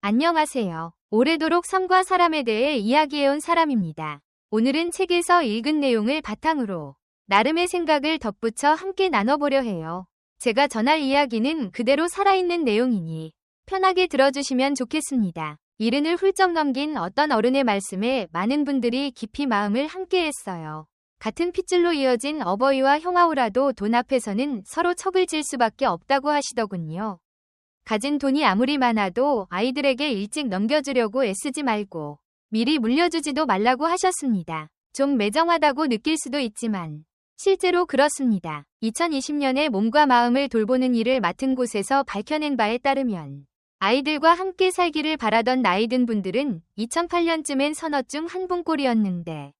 안녕하세요. 오래도록 삶과 사람에 대해 이야기해온 사람입니다. 오늘은 책에서 읽은 내용을 바탕으로 나름의 생각을 덧붙여 함께 나눠보려 해요. 제가 전할 이야기는 그대로 살아있는 내용이니 편하게 들어주시면 좋겠습니다. 이른을 훌쩍 넘긴 어떤 어른의 말씀에 많은 분들이 깊이 마음을 함께했어요. 같은 핏줄로 이어진 어버이와 형아오라도 돈 앞에서는 서로 척을 질 수밖에 없다고 하시더군요. 가진 돈이 아무리 많아도 아이들에게 일찍 넘겨주려고 애쓰지 말고 미리 물려주지도 말라고 하셨습니다. 좀 매정하다고 느낄 수도 있지만 실제로 그렇습니다. 2020년에 몸과 마음을 돌보는 일을 맡은 곳에서 밝혀낸 바에 따르면 아이들과 함께 살기를 바라던 나이든 분들은 2008년쯤엔 서너 중 한 분꼴이었는데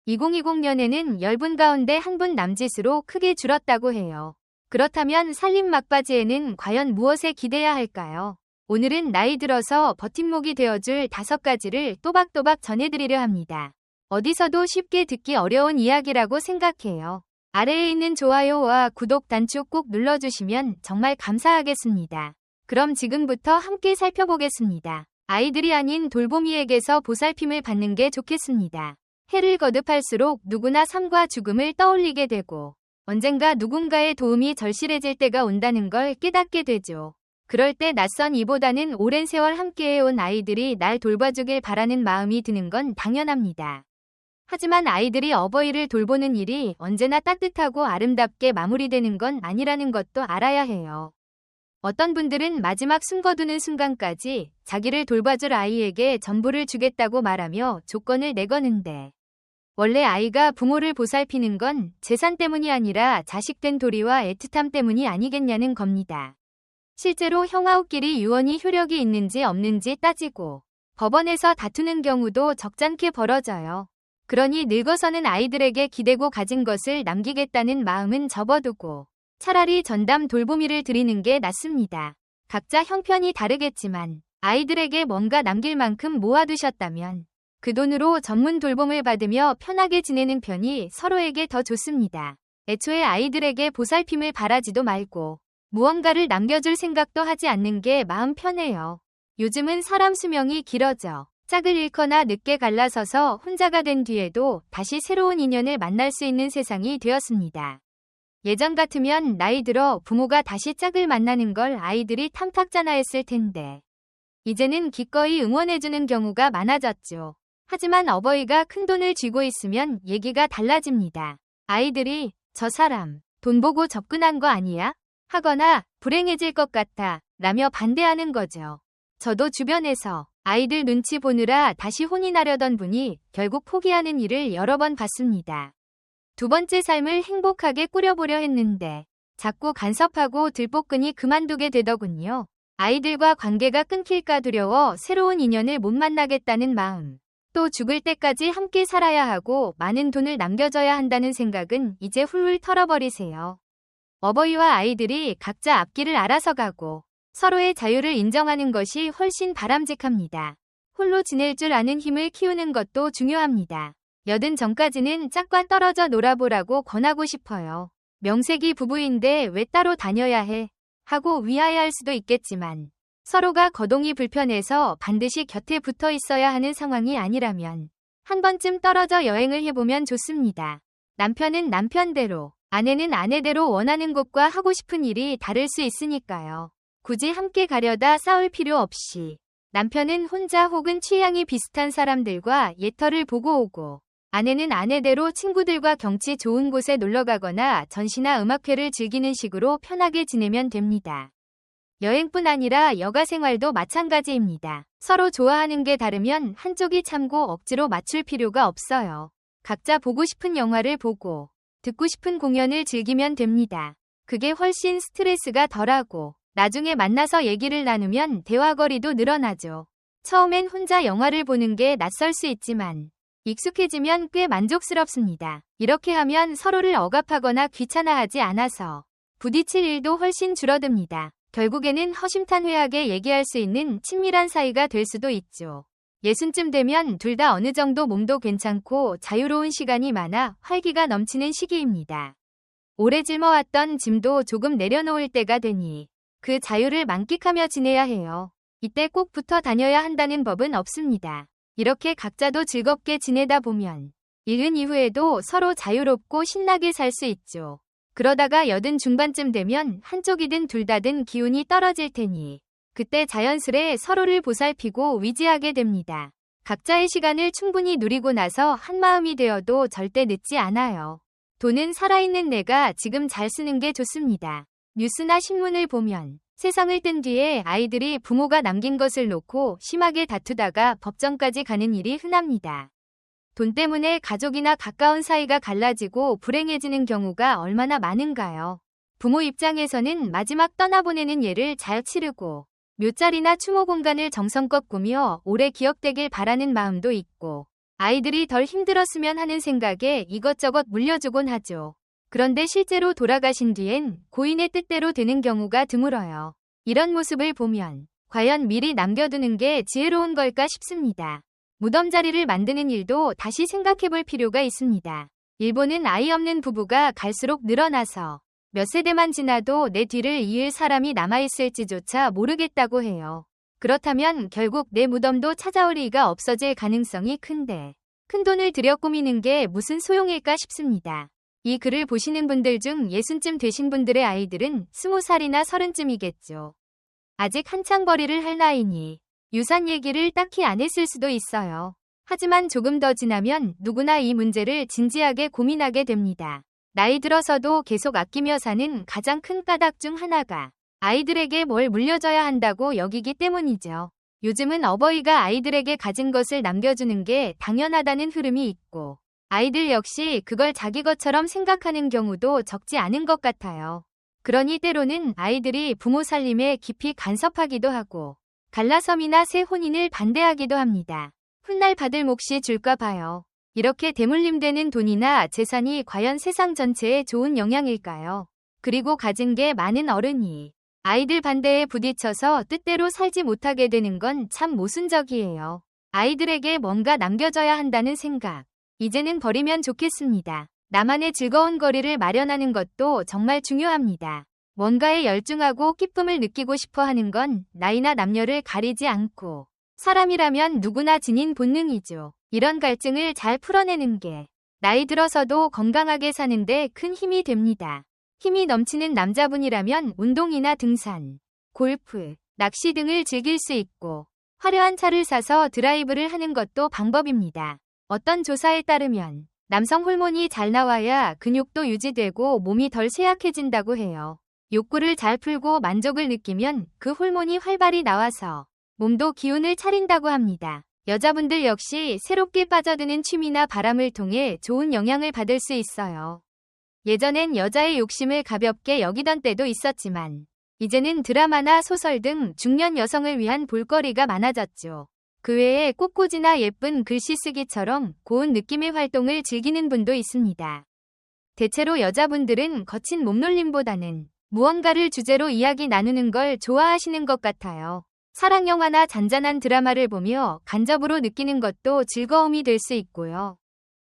2020년에는 10분 가운데 한 분 남짓으로 크게 줄었다고 해요. 그렇다면 살림 막바지에는 과연 무엇에 기대야 할까요? 오늘은 나이 들어서 버팀목이 되어줄 5가지를 또박또박 전해드리려 합니다. 어디서도 쉽게 듣기 어려운 이야기라고 생각해요. 아래에 있는 좋아요와 구독 단추 꼭 눌러주시면 정말 감사하겠습니다. 그럼 지금부터 함께 살펴보겠습니다. 아이들이 아닌 돌보미에게서 보살핌을 받는 게 좋겠습니다. 해를 거듭할수록 누구나 삶과 죽음을 떠올리게 되고 언젠가 누군가의 도움이 절실해질 때가 온다는 걸 깨닫게 되죠. 그럴 때 낯선 이보다는 오랜 세월 함께해온 아이들이 날 돌봐주길 바라는 마음이 드는 건 당연합니다. 하지만 아이들이 어버이를 돌보는 일이 언제나 따뜻하고 아름답게 마무리되는 건 아니라는 것도 알아야 해요. 어떤 분들은 마지막 숨거두는 순간까지 자기를 돌봐줄 아이에게 전부를 주겠다고 말하며 조건을 내거는데 원래 아이가 부모를 보살피는 건 재산 때문이 아니라 자식된 도리와 애틋함 때문이 아니겠냐는 겁니다. 실제로 형아웃끼리 유언이 효력이 있는지 없는지 따지고 법원에서 다투는 경우도 적잖게 벌어져요. 그러니 늙어서는 아이들에게 기대고 가진 것을 남기겠다는 마음은 접어두고 차라리 전담 돌보미를 드리는 게 낫습니다. 각자 형편이 다르겠지만 아이들에게 뭔가 남길 만큼 모아두셨다면 그 돈으로 전문 돌봄을 받으며 편하게 지내는 편이 서로에게 더 좋습니다. 애초에 아이들에게 보살핌을 바라지도 말고 무언가를 남겨줄 생각도 하지 않는 게 마음 편해요. 요즘은 사람 수명이 길어져 짝을 잃거나 늦게 갈라서서 혼자가 된 뒤에도 다시 새로운 인연을 만날 수 있는 세상이 되었습니다. 예전 같으면 나이 들어 부모가 다시 짝을 만나는 걸 아이들이 탐탁자나했을 텐데 이제는 기꺼이 응원해주는 경우가 많아졌죠. 하지만 어버이가 큰돈을 쥐고 있으면 얘기가 달라집니다. 아이들이 저 사람 돈 보고 접근한 거 아니야? 하거나 불행해질 것 같아 라며 반대하는 거죠. 저도 주변에서 아이들 눈치 보느라 다시 혼인하려던 분이 결국 포기하는 일을 여러 번 봤습니다. 두 번째 삶을 행복하게 꾸려보려 했는데 자꾸 간섭하고 들볶으니 그만두게 되더군요. 아이들과 관계가 끊길까 두려워 새로운 인연을 못 만나겠다는 마음. 또 죽을 때까지 함께 살아야 하고 많은 돈을 남겨줘야 한다는 생각은 이제 훌훌 털어버리세요. 어버이와 아이들이 각자 앞길을 알아서 가고 서로의 자유를 인정하는 것이 훨씬 바람직합니다. 홀로 지낼 줄 아는 힘을 키우는 것도 중요합니다. 80 전까지는 짝과 떨어져 놀아보라고 권하고 싶어요. 명색이 부부인데 왜 따로 다녀야 해? 하고 위하여할 수도 있겠지만 서로가 거동이 불편해서 반드시 곁에 붙어 있어야 하는 상황이 아니라면 한 번쯤 떨어져 여행을 해보면 좋습니다. 남편은 남편대로, 아내는 아내대로 원하는 곳과 하고 싶은 일이 다를 수 있으니까요. 굳이 함께 가려다 싸울 필요 없이 남편은 혼자 혹은 취향이 비슷한 사람들과 예터를 보고 오고 아내는 아내대로 친구들과 경치 좋은 곳에 놀러가거나 전시나 음악회를 즐기는 식으로 편하게 지내면 됩니다. 여행뿐 아니라 여가 생활도 마찬가지입니다. 서로 좋아하는 게 다르면 한쪽이 참고 억지로 맞출 필요가 없어요. 각자 보고 싶은 영화를 보고 듣고 싶은 공연을 즐기면 됩니다. 그게 훨씬 스트레스가 덜하고 나중에 만나서 얘기를 나누면 대화거리도 늘어나죠. 처음엔 혼자 영화를 보는 게 낯설 수 있지만 익숙해지면 꽤 만족스럽습니다. 이렇게 하면 서로를 억압하거나 귀찮아하지 않아서 부딪힐 일도 훨씬 줄어듭니다. 결국에는 허심탄회하게 얘기할 수 있는 친밀한 사이가 될 수도 있죠. 60쯤 되면 둘 다 어느 정도 몸도 괜찮고 자유로운 시간이 많아 활기가 넘치는 시기입니다. 오래 짊어왔던 짐도 조금 내려놓을 때가 되니 그 자유를 만끽하며 지내야 해요. 이때 꼭 붙어 다녀야 한다는 법은 없습니다. 이렇게 각자도 즐겁게 지내다 보면 일흔 이후에도 서로 자유롭고 신나게 살 수 있죠. 그러다가 여든 중반쯤 되면 한쪽이든 둘 다든 기운이 떨어질 테니 그때 자연스레 서로를 보살피고 위지하게 됩니다. 각자의 시간을 충분히 누리고 나서 한마음이 되어도 절대 늦지 않아요. 돈은 살아있는 내가 지금 잘 쓰는 게 좋습니다. 뉴스나 신문을 보면 세상을 뜬 뒤에 아이들이 부모가 남긴 것을 놓고 심하게 다투다가 법정까지 가는 일이 흔합니다. 돈 때문에 가족이나 가까운 사이가 갈라지고 불행해지는 경우가 얼마나 많은가요? 부모 입장에서는 마지막 떠나보내는 예를 잘 치르고 묘자리나 추모 공간을 정성껏 꾸며 오래 기억되길 바라는 마음도 있고 아이들이 덜 힘들었으면 하는 생각에 이것저것 물려주곤 하죠. 그런데 실제로 돌아가신 뒤엔 고인의 뜻대로 되는 경우가 드물어요. 이런 모습을 보면 과연 미리 남겨두는 게 지혜로운 걸까 싶습니다. 무덤 자리를 만드는 일도 다시 생각해볼 필요가 있습니다. 일본은 아이 없는 부부가 갈수록 늘어나서 몇 세대만 지나도 내 뒤를 이을 사람이 남아있을지조차 모르겠다고 해요. 그렇다면 결국 내 무덤도 찾아올 리가 없어질 가능성이 큰데 큰돈을 들여 꾸미는 게 무슨 소용일까 싶습니다. 이 글을 보시는 분들 중 60쯤 되신 분들의 아이들은 20살이나 30쯤이겠죠. 아직 한창 벌이를 할 나이니 유산 얘기를 딱히 안 했을 수도 있어요. 하지만 조금 더 지나면 누구나 이 문제를 진지하게 고민하게 됩니다. 나이 들어서도 계속 아끼며 사는 가장 큰 까닭 중 하나가 아이들에게 뭘 물려줘야 한다고 여기기 때문이죠. 요즘은 어버이가 아이들에게 가진 것을 남겨주는 게 당연하다는 흐름이 있고 아이들 역시 그걸 자기 것처럼 생각하는 경우도 적지 않은 것 같아요. 그러니 때로는 아이들이 부모 살림에 깊이 간섭하기도 하고 갈라섬이나 새 혼인을 반대하기도 합니다. 훗날 받을 몫이 줄까 봐요. 이렇게 대물림되는 돈이나 재산이 과연 세상 전체에 좋은 영향일까요? 그리고 가진 게 많은 어른이 아이들 반대에 부딪혀서 뜻대로 살지 못하게 되는 건 참 모순적이에요. 아이들에게 뭔가 남겨줘야 한다는 생각. 이제는 버리면 좋겠습니다. 나만의 즐거운 거리를 마련하는 것도 정말 중요합니다. 뭔가에 열중하고 기쁨을 느끼고 싶어 하는 건 나이나 남녀를 가리지 않고 사람이라면 누구나 지닌 본능이죠. 이런 갈증을 잘 풀어내는 게 나이 들어서도 건강하게 사는데 큰 힘이 됩니다. 힘이 넘치는 남자분이라면 운동이나 등산, 골프, 낚시 등을 즐길 수 있고 화려한 차를 사서 드라이브를 하는 것도 방법입니다. 어떤 조사에 따르면 남성 호르몬이 잘 나와야 근육도 유지되고 몸이 덜 쇠약해진다고 해요. 욕구를 잘 풀고 만족을 느끼면 그 호르몬이 활발히 나와서 몸도 기운을 차린다고 합니다. 여자분들 역시 새롭게 빠져드는 취미나 바람을 통해 좋은 영향을 받을 수 있어요. 예전엔 여자의 욕심을 가볍게 여기던 때도 있었지만 이제는 드라마나 소설 등 중년 여성을 위한 볼거리가 많아졌죠. 그 외에 꽃꽂이나 예쁜 글씨 쓰기처럼 고운 느낌의 활동을 즐기는 분도 있습니다. 대체로 여자분들은 거친 몸놀림보다는 무언가를 주제로 이야기 나누는 걸 좋아하시는 것 같아요. 사랑영화나 잔잔한 드라마를 보며 간접으로 느끼는 것도 즐거움이 될 수 있고요.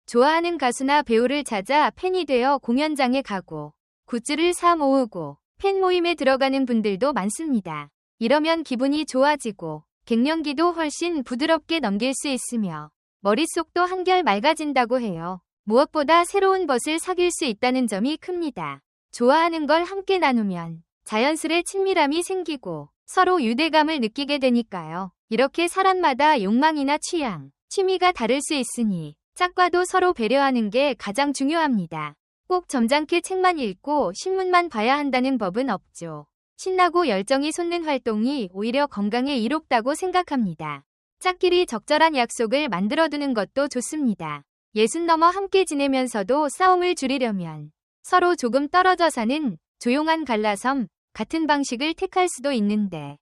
좋아하는 가수나 배우를 찾아 팬이 되어 공연장에 가고 굿즈를 사 모으고 팬 모임에 들어가는 분들도 많습니다. 이러면 기분이 좋아지고 갱년기도 훨씬 부드럽게 넘길 수 있으며 머릿속도 한결 맑아진다고 해요. 무엇보다 새로운 벗을 사귈 수 있다는 점이 큽니다. 좋아하는 걸 함께 나누면 자연스레 친밀함이 생기고 서로 유대감을 느끼게 되니까요. 이렇게 사람마다 욕망이나 취향, 취미가 다를 수 있으니 짝과도 서로 배려하는 게 가장 중요합니다. 꼭 점잖게 책만 읽고 신문만 봐야 한다는 법은 없죠. 신나고 열정이 솟는 활동이 오히려 건강에 이롭다고 생각합니다. 짝끼리 적절한 약속을 만들어두는 것도 좋습니다. 60 넘어 함께 지내면서도 싸움을 줄이려면 서로 조금 떨어져 사는 조용한 갈라섬 같은 방식을 택할 수도 있는데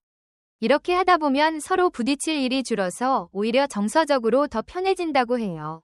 이렇게 하다 보면 서로 부딪힐 일이 줄어서 오히려 정서적으로 더 편해진다고 해요.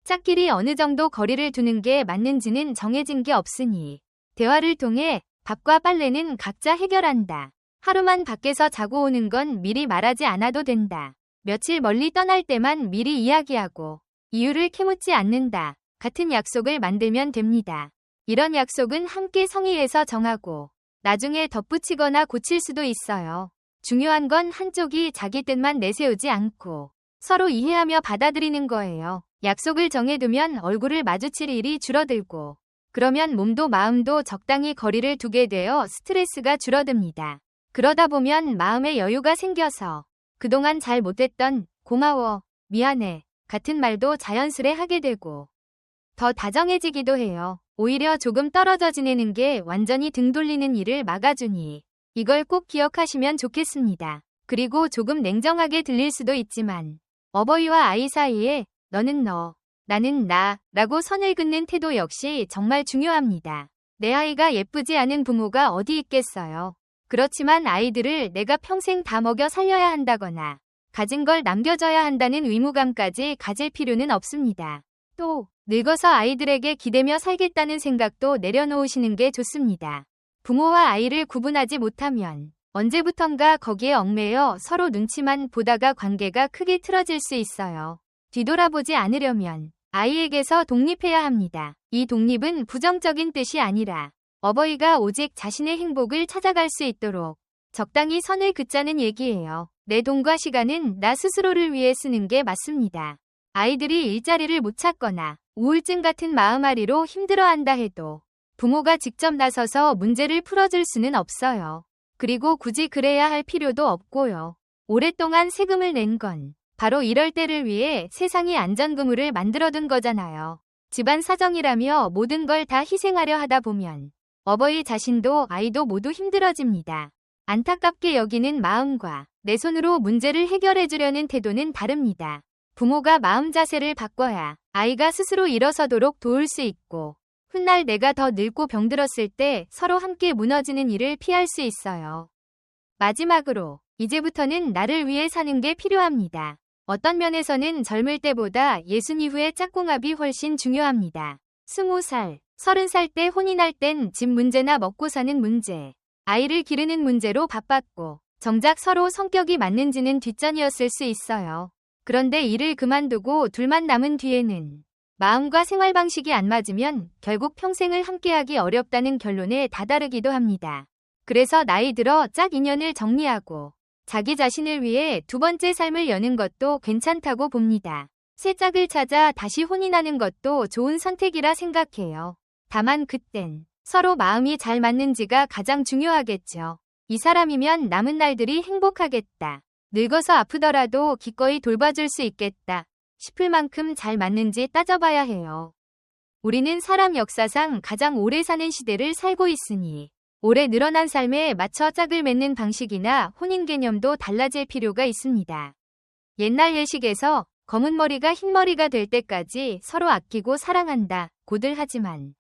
짝끼리 어느 정도 거리를 두는 게 맞는지는 정해진 게 없으니 대화를 통해 밥과 빨래는 각자 해결한다. 하루만 밖에서 자고 오는 건 미리 말하지 않아도 된다. 며칠 멀리 떠날 때만 미리 이야기하고 이유를 캐묻지 않는다. 같은 약속을 만들면 됩니다. 이런 약속은 함께 성의해서 정하고 나중에 덧붙이거나 고칠 수도 있어요. 중요한 건 한쪽이 자기 뜻만 내세우지 않고 서로 이해하며 받아들이는 거예요. 약속을 정해두면 얼굴을 마주칠 일이 줄어들고 그러면 몸도 마음도 적당히 거리를 두게 되어 스트레스가 줄어듭니다. 그러다 보면 마음의 여유가 생겨서 그동안 잘 못했던 고마워, 미안해 같은 말도 자연스레 하게 되고 더 다정해지기도 해요. 오히려 조금 떨어져 지내는 게 완전히 등 돌리는 일을 막아주니 이걸 꼭 기억하시면 좋겠습니다. 그리고 조금 냉정하게 들릴 수도 있지만 어버이와 아이 사이에 너는 너, 나는 나 라고 선을 긋는 태도 역시 정말 중요합니다. 내 아이가 예쁘지 않은 부모가 어디 있겠어요. 그렇지만 아이들을 내가 평생 다 먹여 살려야 한다거나 가진 걸 남겨줘야 한다는 의무감까지 가질 필요는 없습니다. 또 늙어서 아이들에게 기대며 살겠다는 생각도 내려놓으시는 게 좋습니다. 부모와 아이를 구분하지 못하면 언제부턴가 거기에 얽매여 서로 눈치만 보다가 관계가 크게 틀어질 수 있어요. 뒤돌아보지 않으려면 아이에게서 독립해야 합니다. 이 독립은 부정적인 뜻이 아니라 어버이가 오직 자신의 행복을 찾아갈 수 있도록 적당히 선을 긋자는 얘기예요. 내 돈과 시간은 나 스스로를 위해 쓰는 게 맞습니다. 아이들이 일자리를 못 찾거나 우울증 같은 마음앓이로 힘들어한다 해도 부모가 직접 나서서 문제를 풀어줄 수는 없어요. 그리고 굳이 그래야 할 필요도 없고요. 오랫동안 세금을 낸 건 바로 이럴 때를 위해 세상이 안전그물을 만들어둔 거잖아요. 집안 사정이라며 모든 걸 다 희생하려 하다 보면 어버이 자신도 아이도 모두 힘들어집니다. 안타깝게 여기는 마음과 내 손으로 문제를 해결해주려는 태도는 다릅니다. 부모가 마음 자세를 바꿔야 아이가 스스로 일어서도록 도울 수 있고 훗날 내가 더 늙고 병들었을 때 서로 함께 무너지는 일을 피할 수 있어요. 마지막으로 이제부터는 나를 위해 사는 게 필요합니다. 어떤 면에서는 젊을 때보다 60 이후의 짝꿍합이 훨씬 중요합니다. 20살, 30살 때 혼인할 땐 집 문제나 먹고 사는 문제, 아이를 기르는 문제로 바빴고 정작 서로 성격이 맞는지는 뒷전이었을 수 있어요. 그런데 일을 그만두고 둘만 남은 뒤에는 마음과 생활 방식이 안 맞으면 결국 평생을 함께하기 어렵다는 결론에 다다르기도 합니다. 그래서 나이 들어 짝 인연을 정리하고 자기 자신을 위해 두 번째 삶을 여는 것도 괜찮다고 봅니다. 새 짝을 찾아 다시 혼인하는 것도 좋은 선택이라 생각해요. 다만 그땐 서로 마음이 잘 맞는지가 가장 중요하겠죠. 이 사람이면 남은 날들이 행복하겠다. 늙어서 아프더라도 기꺼이 돌봐줄 수 있겠다 싶을 만큼 잘 맞는지 따져봐야 해요. 우리는 사람 역사상 가장 오래 사는 시대를 살고 있으니 오래 늘어난 삶에 맞춰 짝을 맺는 방식이나 혼인 개념도 달라질 필요가 있습니다. 옛날 예식에서 검은 머리가 흰 머리가 될 때까지 서로 아끼고 사랑한다 고들 하지만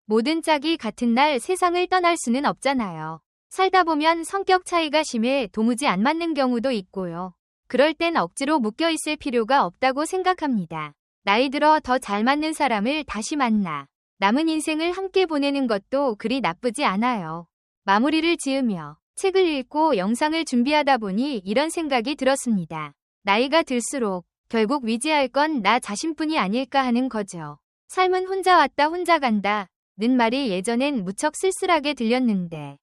모든 짝이 같은 날 세상을 떠날 수는 없잖아요. 살다 보면 성격 차이가 심해 도무지 안 맞는 경우도 있고요. 그럴 땐 억지로 묶여있을 필요가 없다고 생각합니다. 나이 들어 더 잘 맞는 사람을 다시 만나 남은 인생을 함께 보내는 것도 그리 나쁘지 않아요. 마무리를 지으며 책을 읽고 영상을 준비하다 보니 이런 생각이 들었습니다. 나이가 들수록 결국 위지할 건 나 자신뿐이 아닐까 하는 거죠. 삶은 혼자 왔다 혼자 간다 는 말이 예전엔 무척 쓸쓸하게 들렸는데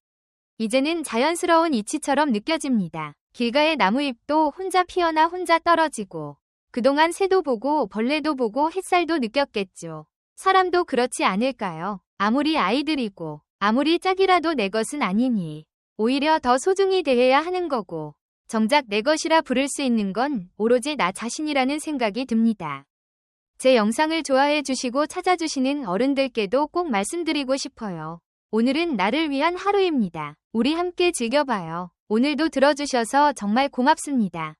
이제는 자연스러운 이치처럼 느껴집니다. 길가의 나무잎도 혼자 피어나 혼자 떨어지고 그동안 새도 보고 벌레도 보고 햇살도 느꼈겠죠. 사람도 그렇지 않을까요? 아무리 아이들이고 아무리 짝이라도 내 것은 아니니 오히려 더 소중히 대해야 하는 거고 정작 내 것이라 부를 수 있는 건 오로지 나 자신이라는 생각이 듭니다. 제 영상을 좋아해 주시고 찾아주시는 어른들께도 꼭 말씀드리고 싶어요. 오늘은 나를 위한 하루입니다. 우리 함께 즐겨봐요. 오늘도 들어주셔서 정말 고맙습니다.